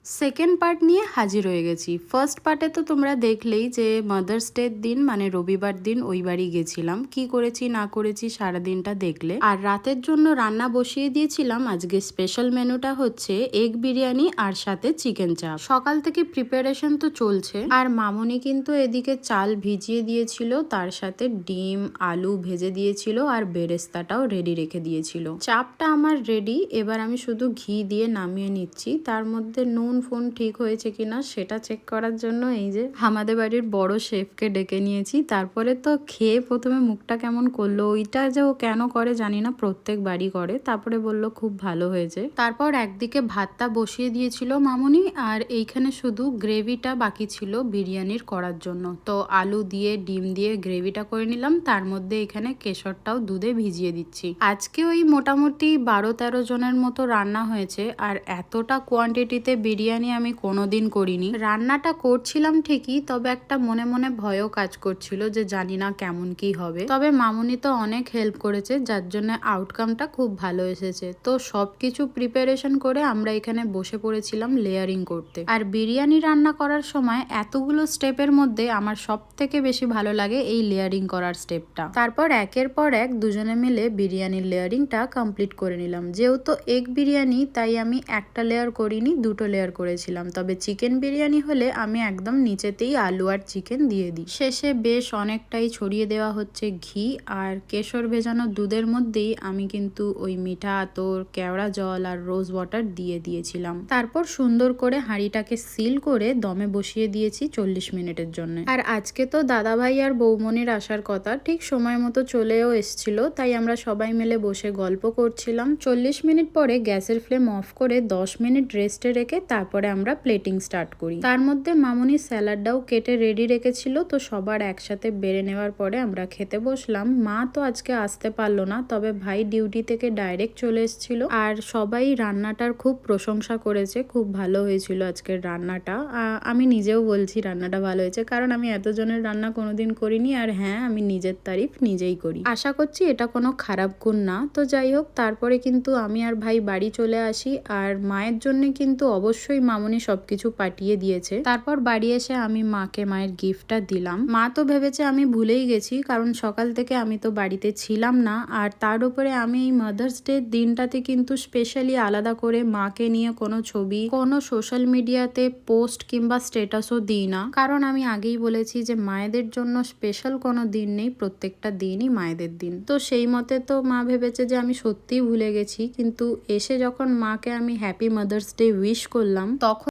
Second part নিয়ে হাজির হয়ে গেছি। ফার্স্ট পার্টে তো তোমরা দেখলেই যে মাদার্স ডের দিন মানে রবিবার দিন ওই বাড়ি গেছিলাম, কি করেছি না করেছি সারাদিনটা দেখলে। আর রাতের জন্য রান্না বসিয়ে দিয়েছিলাম। আজকে স্পেশাল মেনুটা হচ্ছে এগ বিরিয়ানি আর সাথে চিকেন চাপ। সকাল থেকে প্রিপারেশন তো চলছে, আর মামনি কিন্তু এদিকে চাল ভিজিয়ে দিয়েছিল, তার সাথে ডিম আলু ভেজে দিয়েছিল আর বেরেস্তাটাও রেডি রেখে দিয়েছিল। চাপটা আমার রেডি, এবার আমি শুধু ঘি দিয়ে নামিয়ে নিচ্ছি। তার মধ্যে নুন ফোন ঠিক হয়েছে কিনা সেটা চেক করার জন্য এই যে আমাদের বাড়ির বড় শেফকে ডেকে নিয়েছি। তারপরে তো খেয়ে প্রথমে মুখটা কেমন করলো, ওইটা যে ও কেন করে জানি না, প্রত্যেক বাড়ি করে। তারপরে বলল খুব ভালো হয়েছে। তারপর একদিকে ভাতটা বসিয়ে দিয়েছিল মামুনি, আর এইখানে শুধু গ্রেভিটা বাকি ছিল বিরিয়ানির করার জন্য। তো আলু দিয়ে ডিম দিয়ে গ্রেভিটা করে নিলাম, তার মধ্যে এখানে কেশরটাও দুধে ভিজিয়ে দিচ্ছি। আজকে ওই মোটামুটি 12-13 জনের মতো রান্না হয়েছে, আর এতটা কোয়ান্টিটিতে বিরিয়ানি আমি কোনোদিন করিনি। রান্নাটা করছিলাম ঠিকই, তবে একটা মনে মনে ভয়ও কাজ করছিল যে জানি না কেমন কি হবে। তবে মামুনি তো অনেক হেল্প করেছে, যার জন্য আউটকামটা খুব ভালো এসেছে। তো সবকিছু প্রিপারেশন করে আমরা এখানে বসে পড়েছিলাম লেয়ারিং করতে। আর বিরিয়ানি রান্না করার সময় এতগুলো স্টেপের মধ্যে আমার সব থেকে বেশি ভালো লাগে এই লেয়ারিং করার স্টেপটা। তারপর একের পর এক দুজনে মিলে বিরিয়ানির লেয়ারিংটা কমপ্লিট করে নিলাম। যেহেতু এগ বিরিয়ানি তাই আমি একটা লেয়ার করিনি, দুটো লেয়ার করেছিলাম। তবে চিকেন বিরিয়ানি হলে আমি একদম নিচেতেই আলু আর চিকেন দিয়ে দিই। শেষে বেশ অনেকটাই ছড়িয়ে দেওয়া হচ্ছে ঘি, আর কেশর ভেজানো দুধের মধ্যেই আমি কিন্তু ওই মিঠা আতর, কেওড়া জল আর রোজ ওয়াটার দিয়ে দিয়েছিলাম। তারপর সুন্দর করে হাঁড়িটাকে সিল করে দমে বসিয়ে দিয়েছি 40 মিনিটের জন্য। আর আজকে তো দাদাভাই আর বৌমনির আসার কথা, ঠিক সময় মতো চলেও এসছিল, তাই আমরা সবাই মিলে বসে গল্প করছিলাম। 40 মিনিট পরে গ্যাসের ফ্লেম অফ করে 10 মিনিট রেস্টে রেখে তারপরে আমরা প্লেটিং স্টার্ট করি। তার মধ্যে মামুনি স্যালাডটাও কেটে রেডি রেখেছিল। তো সবার একসাথে বেড়ে নেওয়ার পরে আমরা খেতে বসলাম। মা তো আজকে আসতে পারলো না, তবে ভাই ডিউটি থেকে ডাইরেক্ট চলে এসেছিল। আর সবাই রান্নাটার খুব প্রশংসা করেছে, খুব ভালো হয়েছিল আজকের রান্নাটা। আমি নিজেও বলছি রান্নাটা ভালো হয়েছে, কারণ আমি এতজনের রান্না কোনোদিন করিনি। আর হ্যাঁ, আমি নিজের তারিফ নিজেই করি। আশা করছি এটা কোনো খারাপ গুণ না। তো যাই হোক, তারপরে কিন্তু আমি আর ভাই বাড়ি চলে আসি। আর মায়ের জন্য কিন্তু অবশ্যই মামনি সবকিছু পাঠিয়ে দিয়েছে। তারপর বাড়ি এসে আমি মাকে মায়ের গিফটটা দিলাম। মা তো ভেবেছে আমি ভুলেই গেছি, কারণ সকাল থেকে আমি তো বাড়িতে ছিলাম না। আর তার উপরে আমি এই মাদার্স ডে দিনটাতে কিন্তু স্পেশালি আলাদা করে মাকে নিয়ে কোনো ছবি, কোনো সোশ্যাল মিডিয়াতে পোস্ট কিংবা স্ট্যাটাসও দিই না। কারণ আমি আগেই বলেছি যে মায়েদের জন্য স্পেশাল কোনো দিন নেই, প্রত্যেকটা দিনই মায়েদের দিন। তো সেই মতে তো মা ভেবেছে যে আমি সত্যিই ভুলে গেছি। কিন্তু এসে যখন মাকে আমি হ্যাপি মাদার্স ডে উইশ করলাম, তখন